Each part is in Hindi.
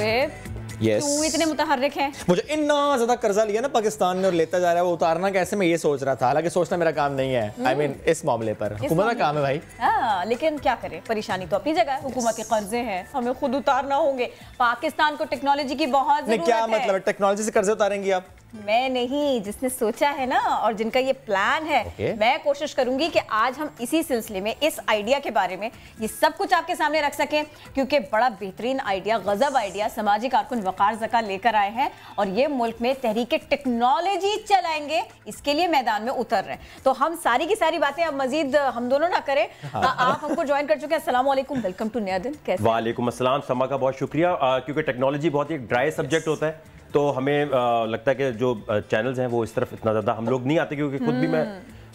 जावेद, Yes. क्यों इतने मुतहर्रिक हैं? मुझे इतना ज्यादा कर्जा लिया ना पाकिस्तान ने और लेता जा रहा है, वो उतारना कैसे मैं ये सोच रहा था। हालांकि सोचना मेरा काम नहीं है, I mean, इस मामले पर हुकूमत का काम है भाई। हाँ, लेकिन क्या करें, परेशानी तो अपनी जगह है, हुकूमती कर्जे हैं, हमें खुद उतारना होंगे। पाकिस्तान को टेक्नोलॉजी की बहुत जरूरत है। क्या मतलब है टेक्नोलॉजी से कर्जे उतारेंगी आप? मैं नहीं, जिसने सोचा है ना और जिनका ये प्लान है। मैं कोशिश करूंगी कि आज हम इसी सिलसिले में इस आइडिया के बारे में ये सब कुछ आपके सामने रख सकें, क्योंकि बड़ा बेहतरीन आइडिया, गजब आइडिया समाजी कारकुन वकार ज़का लेकर आए हैं और ये मुल्क में तहरीके टेक्नोलॉजी चलाएंगे, इसके लिए मैदान में उतर रहे हैं। तो हम सारी की सारी बातें अब मजीद हम दोनों ना करें। आप हमको ज्वाइन कर चुके हैं। अस्सलाम वालेकुम, वेलकम टू नया दिन। कैसे? वालेकुम अस्सलाम। समा का बहुत शुक्रिया, क्योंकि टेक्नोलॉजी बहुत ही ड्राई सब्जेक्ट होता है, तो हमें लगता है कि जो चैनल्स हैं वो इस तरफ इतना ज़्यादा हम लोग नहीं आते, क्योंकि खुद भी मैं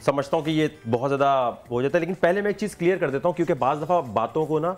समझता हूँ कि ये बहुत ज़्यादा हो जाता है। लेकिन पहले मैं एक चीज़ क्लियर कर देता हूँ, क्योंकि बाज़ दफ़ा बातों को ना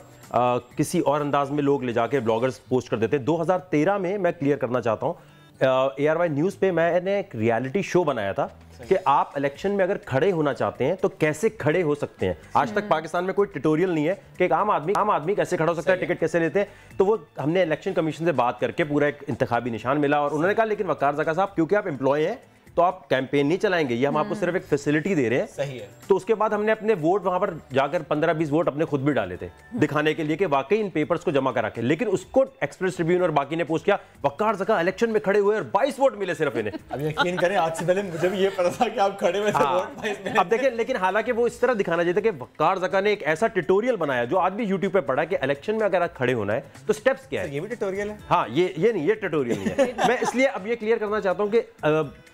किसी और अंदाज में लोग ले जाके ब्लॉगर्स पोस्ट कर देते हैं। 2013 में मैं क्लियर करना चाहता हूँ, ARY न्यूज़ पे मैंने एक रियलिटी शो बनाया था कि आप इलेक्शन में अगर खड़े होना चाहते हैं तो कैसे खड़े हो सकते हैं। आज तक पाकिस्तान में कोई ट्यूटोरियल नहीं है कि एक आम आदमी कैसे खड़ा हो सकता है, टिकट कैसे लेते हैं। तो वो हमने इलेक्शन कमीशन से बात करके पूरा एक इंतखाबी निशान मिला और उन्होंने कहा लेकिन वकार ज़का साहब, क्योंकि आप एम्प्लॉय हैं तो आप कैंपेन नहीं चलाएंगे, ये हम आपको सिर्फ एक फैसिलिटी दे रहे हैं। सही है। तो उसके बाद हमने अपने वोट वहां पर जाकर 15-20 वोट अपने खुद भी डाले थे, दिखाने के लिए कि वाकई इन पेपर्स को जमा करा के। लेकिन उसको एक्सप्रेस ट्रिब्यून और बाकी ने पोस्ट किया, वकार ज़का इलेक्शन में खड़े हुए और 22 वोट मिले सिर्फ इन्हें। अब यकीन करें, आज से पहले मुझे भी ये पता था कि आप खड़े हुए थे, वोट 22 मिले। अब देखिए, लेकिन हालांकि वो इस तरह दिखाना चाहिए था कि वकार ज़का ने एक ऐसा ट्यूटोरियल बनाया जो आज भी यूट्यूब पे पड़ा है कि इलेक्शन में अगर आप खड़े होना है तो स्टेप्स क्या है। ये भी ट्यूटोरियल है? हाँ, ये नहीं, ये ट्यूटोरियल नहीं है। मैं इसलिए अब ये क्लियर करना चाहता हूँ कि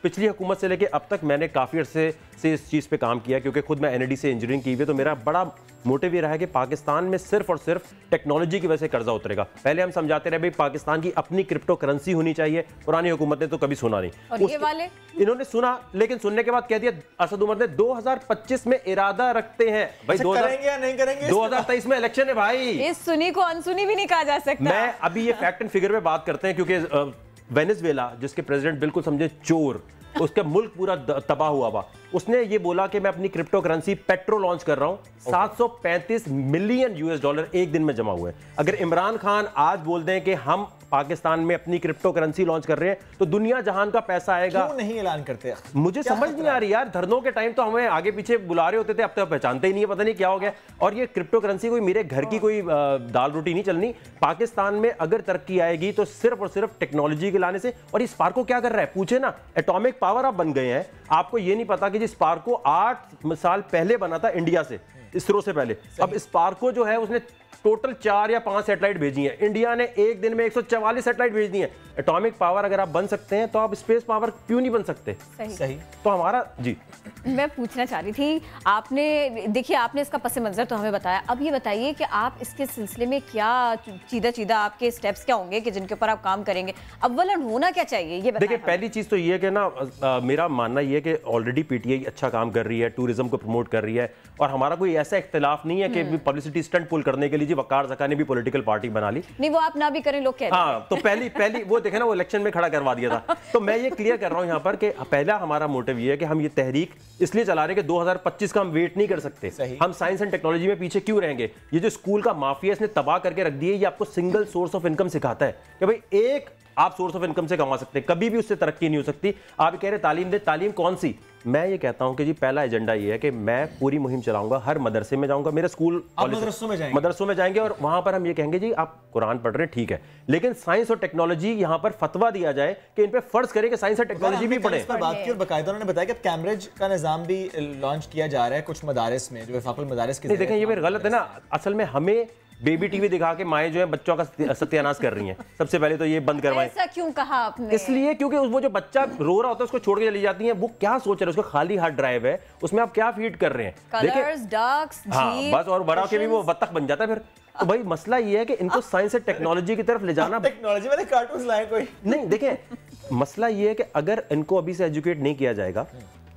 पिछली हुकूमत से लेके अब तक मैंने काफ़ी अरसे से इस चीज़ पे काम किया, क्योंकि खुद मैं NID से इंजीनियरिंग की हुई है। तो मेरा बड़ा मोटिव ये रहा है कि पाकिस्तान में सिर्फ और सिर्फ टेक्नोलॉजी की वजह से कर्जा उतरेगा। पहले हम समझाते रहे भाई पाकिस्तान की अपनी क्रिप्टो करेंसी होनी चाहिए, पुरानी हुकूमत ने तो कभी सुना नहीं। और ये वाले इन्होंने सुना, लेकिन सुनने के बाद कह दिया असद उमर ने 2025 में इरादा रखते हैं। भाई करेंगे या नहीं करेंगे? 2023 में इलेक्शन है भाई। इस सुनी को अनसुनी भी नहीं कहा जा सकता। मैं अभी ये फैक्ट एंड फिगर पे बात करते हैं, क्योंकि वेनेजुएला जिसके प्रेसिडेंट बिल्कुल समझे चोर, उसका मुल्क पूरा तबाह हुआ हुआ, उसने ये बोला कि मैं अपनी क्रिप्टो करेंसी पेट्रो लॉन्च कर रहा हूं। 735 मिलियन US$ एक दिन में जमा हुए। अगर इमरान खान आज बोल दें कि हम पाकिस्तान में अपनी क्रिप्टो करेंसी लॉन्च कर रहे हैं तो दुनिया जहान का पैसा आएगा। क्यों नहीं ऐलान करते? मुझे समझ नहीं आ रही यार, धरनों के टाइम तो हमें आगे पीछे बुला रहे होते थे, अब तो पहचानते ही नहीं है, पता नहीं क्या हो गया। और ये क्रिप्टो करेंसी कोई मेरे घर की कोई दाल रोटी नहीं चलनी। पाकिस्तान में अगर तरक्की आएगी तो सिर्फ और सिर्फ टेक्नोलॉजी के लाने से। और इस स्पार्को क्या कर रहा है, पूछे ना, एटॉमिक पावर आप बन गए हैं। आपको ये नहीं पता कि स्पार्को 8 साल पहले बना था इंडिया से, इसरो से पहले। अब स्पार्को जो है उसने टोटल 4 या 5 सैटेलाइट भेजी हैं। इंडिया ने एक दिन में 144 सैटेलाइट भेज दी हैं। एटॉमिक पावर अगर आप बन सकते हैं तो आप स्पेस पावर क्यों नहीं बन सकते? सही। तो हमारा जी, मैं पूछना चाह रही थी, आपने देखिए आपने इसका पस मंजर तो हमें बताया, अब ये बताइए कि आप इसके सिलसिले में क्या चीदा आपके स्टेप्स क्या होंगे कि जिनके ऊपर आप काम करेंगे? अव्वलन होना क्या चाहिए ये बताइए। देखिए, पहली चीज तो ये है कि ना मेरा मानना ये है कि ऑलरेडी PTI अच्छा काम कर रही है, टूरिज्म को प्रमोट कर रही है, और हमारा कोई ऐसा इख्तिलाफ नहीं है कि पब्लिसिटी स्टंट पुल करने के लिए जी वकार ज़का ने भी पॉलिटिकल पार्टी बना ली। नहीं, वो आप ना भी करें, लोग कहते हैं। हाँ, तो पहली वो देखे ना, वो इलेक्शन में खड़ा करवा दिया था। तो मैं ये क्लियर कर रहा हूँ यहाँ पर कि पहला हमारा मोटिव ये है कि हम ये तहरीक इसलिए चला रहे हैं कि 2025 का हम वेट नहीं कर सकते। हम साइंस एंड टेक्नोलॉजी में पीछे क्यों रहेंगे? ये जो स्कूल का माफिया इसने तबाह करके रख दिया, ये आपको सिंगल सोर्स ऑफ इनकम सिखाता है कि भाई एक आप सोर्स ऑफ इनकम से कमा सकते हैं, कभी भी उससे तरक्की नहीं हो सकती। आप कह रहे तालीम दे, तालीम कौन सी? मैं ये कहता हूं कि जी पहला एजेंडा ये है कि मैं पूरी मुहिम चलाऊंगा, हर मदरसे में जाऊंगा, मेरे स्कूल मदरसों में जाएंगे और वहां पर हम ये कहेंगे जी आप कुरान पढ़ रहे हैं, ठीक है, लेकिन साइंस और टेक्नोलॉजी यहां पर फतवा दिया जाए कि इन पे फर्ज करें कि साइंस और टेक्नोलॉजी भी पढ़े। बात की और बाकायदा उन्होंने बताया कि कैम्ब्रिज का निजाम भी लॉन्च किया जा रहा है कुछ मदारिस में, जो वफाकुल मदारिस के। देखें, ये भी गलत है ना। असल में हमें बेबी टीवी दिखा के माएँ जो है बच्चों का सत्यानाश कर रही हैं। सबसे पहले तो ये बंद करवाएं। ऐसा क्यों कहा आपने? इसलिए क्योंकि वो जो बच्चा रो रहा होता है उसको छोड़ के चली जाती हैं, वो क्या सोच रहे हैं, उसका खाली हार्ड ड्राइव है, उसमें आप क्या फीड कर रहे हैं? कलर्स, डार्क्स, हाँ, बस, और बड़ा के भी वो बत्तख बन जाता है फिर। तो भाई मसला ये है कि इनको साइंस और टेक्नोलॉजी की तरफ ले जाना। टेक्नोलॉजी में कार्टून्स लाए कोई नहीं, देखें, मसला ये है कि अगर इनको अभी से एजुकेट नहीं किया जाएगा,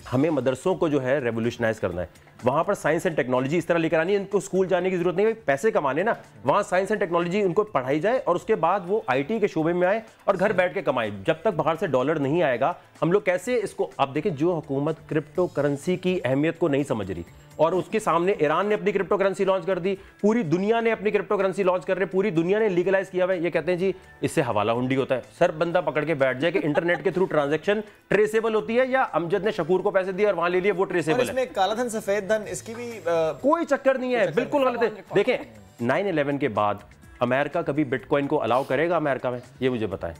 हमें मदरसों को जो है रेवोल्यूशनाइज करना है। वहां पर साइंस एंड टेक्नोलॉजी इस तरह लेकर आनी है, इनको स्कूल जाने की जरूरत नहीं है, पैसे कमाने ना, वहां साइंस एंड टेक्नोलॉजी उनको पढ़ाई जाए और उसके बाद वो आईटी के शोबे में आए और घर बैठ के कमाए। जब तक बाहर से डॉलर नहीं आएगा हम लोग कैसे इसको, आप देखें जो हुकूमत क्रिप्टो करेंसी की अहमियत को नहीं समझ रही और उसके सामने ईरान ने अपनी क्रिप्टो करेंसी लॉन्च कर दी, पूरी दुनिया ने अपनी क्रिप्टो करेंसी लॉन्च कर रही है, पूरी दुनिया ने लीगलाइज किया हुआ है। ये कहते हैं जी इससे हवाला हुंडी होता है। सर बंदा पकड़ के बैठ जाए कि इंटरनेट के थ्रू ट्रांजैक्शन ट्रेसेबल होती है या अमजद ने शकूर को पैसे दिए और वहां ले लिए वो ट्रेसेबल है। काला धन सफेद धन इसकी भी कोई चक्कर नहीं है, बिल्कुल गलत है। देखें 9/11 के बाद अमेरिका कभी बिटकॉइन को अलाउ करेगा अमेरिका में? ये मुझे बताएं।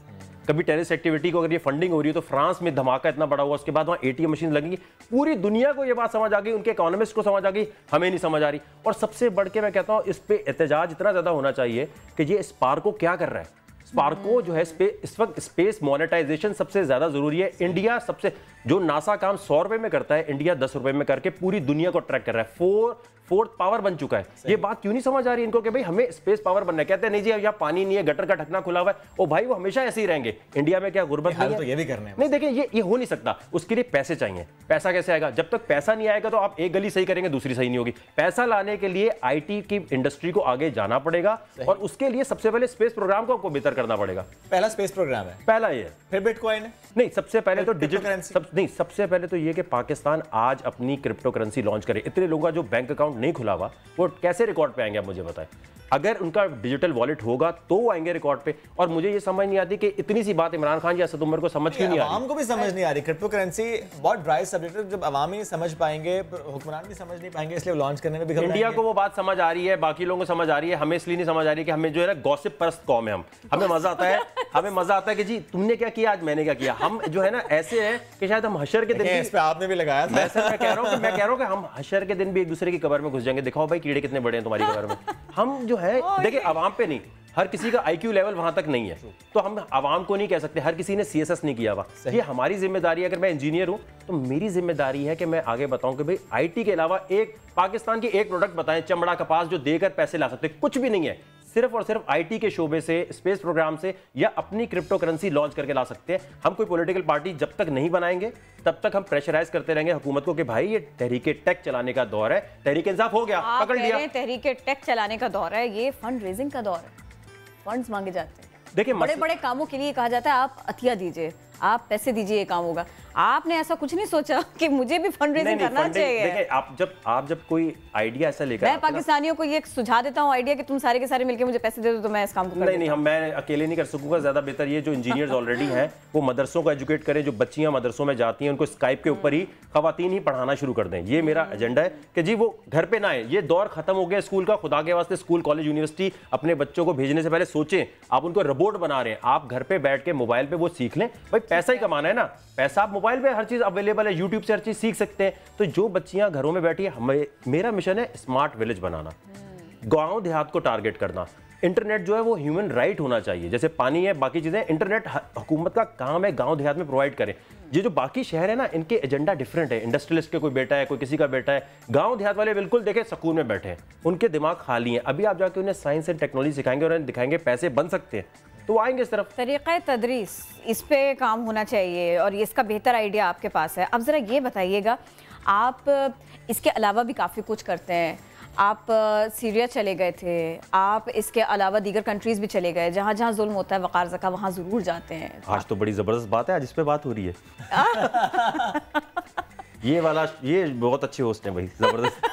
कभी टेररिस्ट एक्टिविटी को अगर ये फंडिंग हो रही है तो फ्रांस में धमाका इतना बड़ा हुआ, उसके बाद वहां एटीएम मशीन लगेंगी। पूरी दुनिया को ये बात समझ आ गई, उनके इकोनॉमिस्ट को समझ आ गई, हमें नहीं समझ आ रही। और सबसे बढ़ के मैं कहता हूं इस पे एहतजाज इतना ज्यादा होना चाहिए कि ये स्पार्को क्या कर रहा है। स्पार्को जो है इस वक्त स्पेस मोनेटाइजेशन सबसे ज्यादा जरूरी है। इंडिया सबसे, जो नासा काम 100 रुपए में करता है, इंडिया 10 रुपए में करके पूरी दुनिया को ट्रैक कर रहा है। फोर्थ पावर बन चुका है। ये बात क्यों नहीं समझ आ रही इनको कि भाई हमें स्पेस पावर बनना है। कहते हैं नहीं जी यहाँ पानी नहीं है, गटर का ढकना खुला हुआ है। ओ भाई वो हमेशा ऐसे ही रहेंगे। इंडिया में क्या गुर्बत नहीं है? तो ये भी करने हैं। नहीं देखिए ये हो नहीं सकता, उसके लिए पैसे चाहिए। पैसा कैसे आएगा? जब तक पैसा नहीं आएगा तो आप एक गली सही करेंगे दूसरी सही नहीं होगी। पैसा लाने के लिए आईटी की इंडस्ट्री को आगे जाना पड़ेगा और उसके लिए सबसे पहले स्पेस प्रोग्राम को आपको बेहतर करना पड़ेगा। पहला स्पेस प्रोग्राम है, पहला ये, फिर बिटकॉइन है। नहीं सबसे पहले तो डिजिटल नहीं, सबसे पहले तो ये कि पाकिस्तान आज अपनी क्रिप्टो करेंसी लॉन्च करे। इतने लोगों का जो बैंक अकाउंट नहीं खुला हुआ वो कैसे रिकॉर्ड पे आएंगे आप मुझे बताएं। अगर उनका डिजिटल वॉलेट होगा तो वो आएंगे रिकॉर्ड पे। और मुझे ये समझ नहीं आती कि इतनी सी बात इमरान खान या असद उमर को समझ क्यों नहीं आ रही। आवाम को भी समझ नहीं आ रही। क्रिप्टो करेंसी बहुत ड्राई सब्जेक्ट है, जब आवाम ही समझ पाएंगे, हुक्मरान भी समझ नहीं पाएंगे, इसलिए लॉन्च करने में भी इंडिया को वो बात समझ आ रही है, बाकी लोगों को समझ आ रही है, हमें इसलिए नहीं समझ आ रही कि हमें जो है ना गॉसिप परस्त कौम है। हमें मजा आता है, हमें मजा आता है कि जी तुमने क्या किया आज मैंने क्या किया। हम जो है ना ऐसे हैं कि शायद हम हशर के दिन इस पे आपने भी लगाया था। मैं कह रहा हूँ कि हम हशर के दिन भी एक दूसरे की कब्र में घुस जाएंगे। दिखाओ भाई कीड़े कितने बड़े हैं तुम्हारी कब्र में। हम जो है देखिए आवाम पे नहीं, हर किसी का आईक्यू लेवल वहां तक नहीं है, तो हम आवाम को नहीं कह सकते। हर किसी ने सीएसएस नहीं किया हुआ, ये हमारी जिम्मेदारी है। अगर मैं इंजीनियर हूं तो मेरी जिम्मेदारी है कि मैं आगे बताऊं कि भाई आईटी के अलावा एक पाकिस्तान की एक प्रोडक्ट बताएं, चमड़ा कपास, जो देकर पैसे ला सकते। कुछ भी नहीं है, सिर्फ और सिर्फ आईटी के शोबे से, स्पेस प्रोग्राम से या अपनी क्रिप्टो करेंसी लॉन्च करके ला सकते हैं। हम कोई पॉलिटिकल पार्टी जब तक नहीं बनाएंगे तब तक हम प्रेशराइज करते रहेंगे हुकूमत को कि भाई ये तहरीके टेक चलाने का दौर है। तहरीक इंसाफ हो गया, पकड़ लिया। तहरीके टेक चलाने का दौर है, ये फंड रेजिंग का दौर है, फंड्स मांगे जाते हैं। देखिए बड़े बड़े कामों के लिए कहा जाता है आप अतिया दीजिए, आप पैसे दीजिए, ये काम होगा। आपने ऐसा कुछ नहीं सोचा कि मुझे भी फंड रेजिंग करना चाहिए? देखिए आप जब कोई आइडिया ऐसा लेकर, मैं पाकिस्तानियों को ये सुझा देता हूँ आइडिया कि तुम सारे के सारे मिलकर मुझे पैसे दे दो तो मैं इस काम को नहीं मैं अकेले नहीं कर सकूंगा। ज्यादा बेहतर ये जो इंजीनियर्स ऑलरेडी हैं वो मदरसों को एजुकेट करें। जो बच्चियां मदरसों में जाती हैं उनको स्काइप के ऊपर ही खवातीन ही पढ़ाना शुरू कर दें। ये मेरा एजेंडा है कि जी वो घर पे ना आए। ये दौर खत्म हो गया स्कूल का। खुदा के वास्ते स्कूल कॉलेज यूनिवर्सिटी अपने बच्चों को भेजने से पहले सोचें। आप उनको रोबोट बना रहे हैं, आप घर पे बैठ के मोबाइल पे वो सीख लें। भाई पैसा ही कमाना है ना, पैसा आप मोबाइल पे हर चीज अवेलेबल है, यूट्यूब से हर चीज सीख सकते हैं। तो जो बच्चियां घरों में बैठी है, मेरा मिशन है स्मार्ट विलेज बनाना, गांव देहात को टारगेट करना। इंटरनेट जो है वो ह्यूमन राइट होना चाहिए, जैसे पानी है, बाकी चीजें। इंटरनेट हुकूमत का काम है गांव देहात में प्रोवाइड करें। ये जो बाकी शहर है ना, इनके एजेंडा डिफरेंट है। इंडस्ट्रियलिस्ट के कोई बेटा है, कोई किसी का बेटा है। गांव देहात वाले बिल्कुल देखें सुकून में बैठे हैं, उनके दिमाग खाली हैं। अभी आप जाके उन्हें साइंस एंड टेक्नोलॉजी सिखाएंगे और उन्हें दिखाएंगे पैसे बन सकते हैं, तो आएंगे इस तरफ। तरीक़े तदरीस, इस पे काम होना चाहिए और इसका बेहतर आइडिया आपके पास है। अब ज़रा ये बताइएगा, आप इसके अलावा भी काफ़ी कुछ करते हैं। आप सीरिया चले गए थे, आप इसके अलावा दीगर कंट्रीज़ भी चले गए, जहाँ जहाँ जुल्म होता है वक़ार ज़का वहाँ ज़रूर जाते हैं। आज तो बड़ी ज़बरदस्त बात है, आज इस पे बात हो रही है। ये बहुत अच्छे होस्ट हैं भाई, जबरदस्त।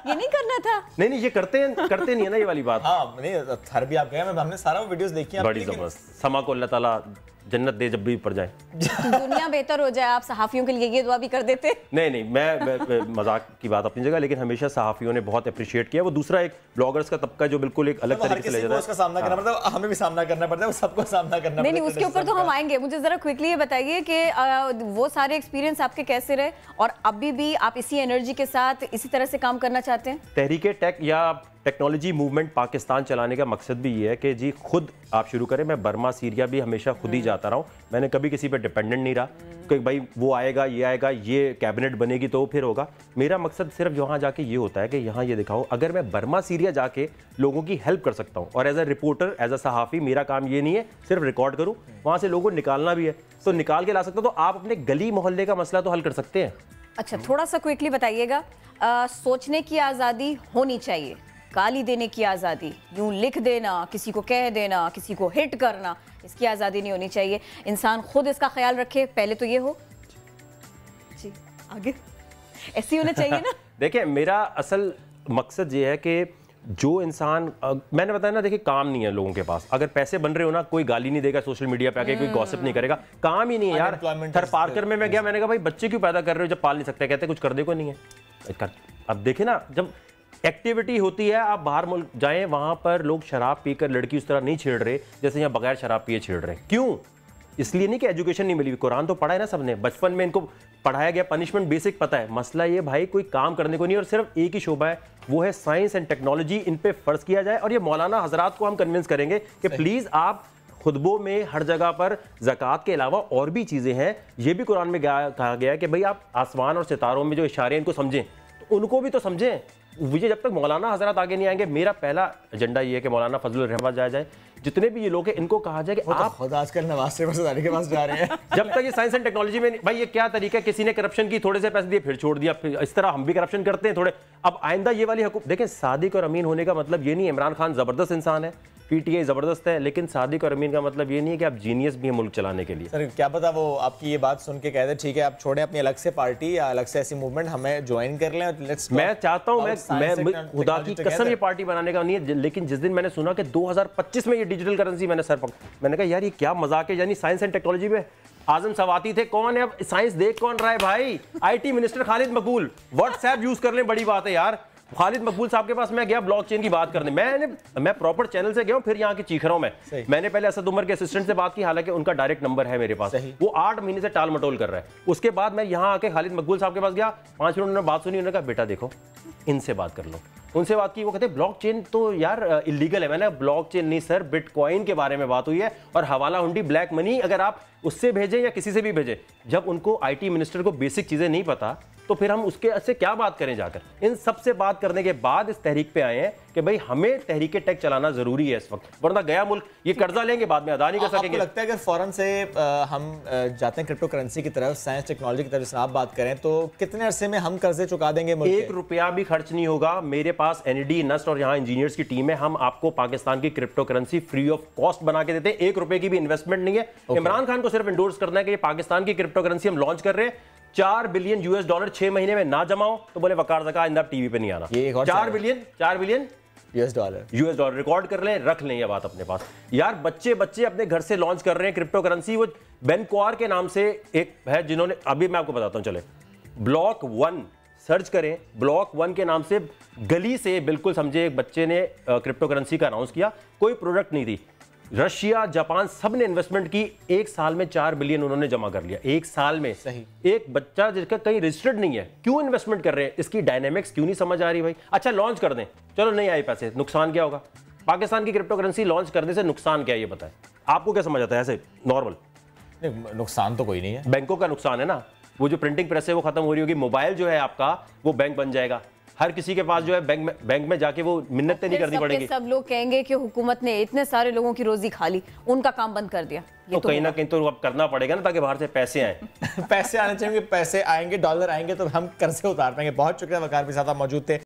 ये नहीं करना था। नहीं ये करते नहीं है ना ये वाली बात। हाँ नहीं थर भी आप गए, हमने सारा वीडियोस देखी हैं। बड़ी जबरदस्त। समा को अल्लाह ताला जन्नत दे जब भी ऊपर जाए, दुनिया बेहतर हो जाए। आप सहाफियों के लिए ये दुआ भी कर देते? नहीं मैं मजाक की बात अपनी जगह, लेकिन हमेशा सहाफियों ने बहुत अप्रिशिएट किया। वो दूसरा एक ब्लॉगर्स का तबका जो बिल्कुल एक अलग तरीके से ले जाता है, उसका सामना करना पड़ता है, हमें भी सामना करना पड़ता है, सबको सामना करना पड़ता है। नहीं उसके ऊपर तो हम आएंगे। मुझे जरा क्विकली ये बताइए कि वो सारे एक्सपीरियंस आपके कैसे रहे और अभी भी आप इसी एनर्जी के साथ इसी तरह से काम करना चाहते हैं? तहरीके टेक या टेक्नोलॉजी मूवमेंट पाकिस्तान चलाने का मकसद भी ये है कि जी खुद आप शुरू करें। मैं बर्मा सीरिया भी हमेशा खुद ही जाता रहा हूँ, मैंने कभी किसी पे डिपेंडेंट नहीं रहा कि भाई वो आएगा, ये कैबिनेट बनेगी तो फिर होगा। मेरा मकसद सिर्फ वहाँ जाके ये होता है कि यहाँ ये दिखाओ, अगर मैं बर्मा सीरिया जाके लोगों की हेल्प कर सकता हूँ और as a reporter, as a सहाफ़ी, मेरा काम ये नहीं है सिर्फ रिकॉर्ड करूँ, वहाँ से लोगों को निकालना भी है तो निकाल के ला सकता हूँ। तो आप अपने गली मोहल्ले का मसला तो हल कर सकते हैं। अच्छा, थोड़ा सा क्विकली बताइएगा, सोचने की आज़ादी होनी चाहिए, गाली देने की आज़ादी, यूं लिख देना, किसी को कह देना, किसी को हिट करना, इसकी आज़ादी नहीं होनी चाहिए, इंसान खुद इसका ख्याल रखे, पहले तो ये हो जी। आगे ऐसे होना चाहिए ना। देखिए, मेरा असल मकसद ये है कि जो इंसान मैंने बताया ना, देखिए काम नहीं है लोगों के पास, अगर पैसे बन रहे हो ना, कोई गाली नहीं देगा सोशल मीडिया पे आके, कोई गॉसिप नहीं करेगा, काम ही नहीं है यार। थर पार्कर में मैं गया, मैंने कहा भाई बच्चे क्यों पैदा कर रहे हो जब पाल नहीं सकते, कहते कुछ कर दे को नहीं है। अब देखिए ना, जब एक्टिविटी होती है, आप बाहर मुल्क जाएं, वहां पर लोग शराब पीकर लड़की उस तरह नहीं छेड़ रहे जैसे यहाँ बगैर शराब पिए छेड़ रहे। क्यों? इसलिए नहीं कि एजुकेशन नहीं मिली, कुरान तो पढ़ा है ना सबने, बचपन में इनको पढ़ाया गया, पनिशमेंट बेसिक पता है। मसला ये भाई कोई काम करने को नहीं, और सिर्फ एक ही शोबा है, वो है साइंस एंड टेक्नोलॉजी। इन पे फर्ज किया जाए, और ये मौलाना हजरात को हम कन्विंस करेंगे कि प्लीज आप खुतबों में हर जगह पर ज़कात के अलावा और भी चीज़ें हैं, ये भी कुरान में कहा गया है कि भाई आप आसमान और सितारों में जो इशारे इनको समझें, तो उनको भी तो समझें। मुझे जब तक मौलाना हजरत आगे नहीं आएंगे, मेरा पहला एजेंडा ये है कि मौलाना फजलुर रहमान जाए, जितने भी ये लोग हैं इनको कहा जाए कि आप खुद आजकल नवाज शरीफ के पास जा रहे हैं। जब तक ये साइंस एंड टेक्नोलॉजी में भाई, ये क्या तरीका है, किसी ने करप्शन की, थोड़े से पैसे दिए फिर छोड़ दिया, फिर इस तरह हम भी करप्शन करते हैं थोड़े। अब आइंदा ये वाली हुकूमत देखें, सादिक और अमीन होने का मतलब ये नहीं, इमरान खान जबरदस्त इंसान है, पीटीआई जबरदस्त है, लेकिन सादिक और अमीन का मतलब ये नहीं है कि आप जीनियस भी हैं मुल्क चलाने के लिए। सर क्या पता वो आपकी ये बात सुन के कहते ठीक है आप छोड़ें अपनी अलग से पार्टी या अलग से ऐसी मूवमेंट, हमें ज्वाइन कर लें। मैं चाहता हूं, मैं खुदा की कसम ये पार्टी बनाने का नहीं है, लेकिन जिस दिन मैंने सुना कि 2025 में ये डिजिटल करेंसी, मैंने कहा यार ये क्या मजाक है, यानी साइंस एंड टेक्नोलॉजी में आजम सवाती थे, कौन है अब साइंस देख कौन रहा है भाई? IT minister Khalid Maqbool, WhatsApp use कर लें, बड़ी बात है यार। खालिद मकबूल साहब के पास मैं गया ब्लॉकचेन की बात करने, मैं प्रॉपर चैनल से गया हूं, फिर यहाँ की चीख रहा हूं मैंने पहले असद उमर के असिस्टेंट से बात की, हालांकि उनका डायरेक्ट नंबर है मेरे पास, वो 8 महीने से टाल मटोल कर रहा है। उसके बाद मैं यहाँ आके खालिद मकबूल साहब के पास गया, 5 मिनट उन्होंने बात सुनी, उन्होंने कहा बेटा देखो इनसे बात कर लो, उनसे बात की, वो कहते ब्लॉकचेन तो यार इलीगल है। मैंने ब्लॉकचेन नहीं सर, बिटकॉइन के बारे में बात हुई है, और हवाला हुंडी ब्लैक मनी अगर आप उससे भेजें या किसी से भी भेजें, जब उनको आईटी मिनिस्टर को बेसिक चीजें नहीं पता तो फिर हम उसके से क्या बात करें जाकर। इन सब से बात करने के बाद इस तहरीक पे आए हैं कि भाई हमें तहरीक टेक चलाना जरूरी है इस वक्त, वरना गया मुल्क ये कर्जा लेंगे बाद में अदा नहीं कर सकेंगे। आपको लगता है अगर फौरन से हम जाते हैं क्रिप्टो करेंसी की तरफ, साइंस टेक्नोलॉजी की तरफ से आप बात करें, तो कितने अरसे में हम कर्जे चुका देंगे? 1 रुपया भी खर्च नहीं होगा। मेरे पास एनईडी नस्ट और यहाँ इंजीनियर्स की टीम है, हम आपको पाकिस्तान की crypto currency free of cost बना के देते हैं, 1 रुपए की भी इन्वेस्टमेंट नहीं है। इमरान खान को सिर्फ इंडोर्स करना है कि ये पाकिस्तान की क्रिप्टो करेंसी हम लॉन्च कर रहे हैं, $4 बिलियन 6 महीने में ना जमाओ तो बोले वकार ज़का आइंदा टीवी पे नहीं आना। 4 बिलियन US डॉलर रिकॉर्ड कर लें, रख लें ये बात अपने पास। यार बच्चे अपने घर से लॉन्च कर रहे हैं क्रिप्टो करेंसी। वो बेन क्वार के नाम से एक है जिन्होंने, अभी मैं आपको बताता हूं, चले ब्लॉक 1 सर्च करें, ब्लॉक 1 के नाम से गली से बिल्कुल समझे एक बच्चे ने क्रिप्टो करेंसी का अनाउंस किया, कोई प्रोडक्ट नहीं थी, रशिया जापान सब ने इन्वेस्टमेंट की, 1 साल में 4 बिलियन उन्होंने जमा कर लिया, 1 साल में। सही। एक बच्चा जिसका कहीं रजिस्टर्ड नहीं है, क्यों इन्वेस्टमेंट कर रहे हैं? इसकी डायनेमिक्स क्यों नहीं समझ आ रही भाई? अच्छा लॉन्च कर दें, चलो नहीं आए पैसे, नुकसान क्या होगा? पाकिस्तान की क्रिप्टो करेंसी लॉन्च करने से नुकसान क्या है ये बताएं, आपको क्या समझ आता है? ऐसे नॉर्मल नुकसान तो कोई नहीं है, बैंकों का नुकसान है ना, वो जो प्रिंटिंग प्रेस है वो खत्म हो रही होगी, मोबाइल जो है आपका वो बैंक बन जाएगा, हर किसी के पास जो है बैंक में जाके वो मिन्नतें नहीं करनी पड़ेगी। सब लोग कहेंगे कि हुकूमत ने इतने सारे लोगों की रोजी खा ली, उनका काम बंद कर दिया। तो कहीं ना कहीं तो अब करना पड़ेगा ना, ताकि बाहर से पैसे आए। पैसे आने चाहिए, पैसे आएंगे, डॉलर आएंगे तो हम कर्जे उतार पाएंगे। बहुत शुक्रिया वकार भी साथ आप मौजूद थे।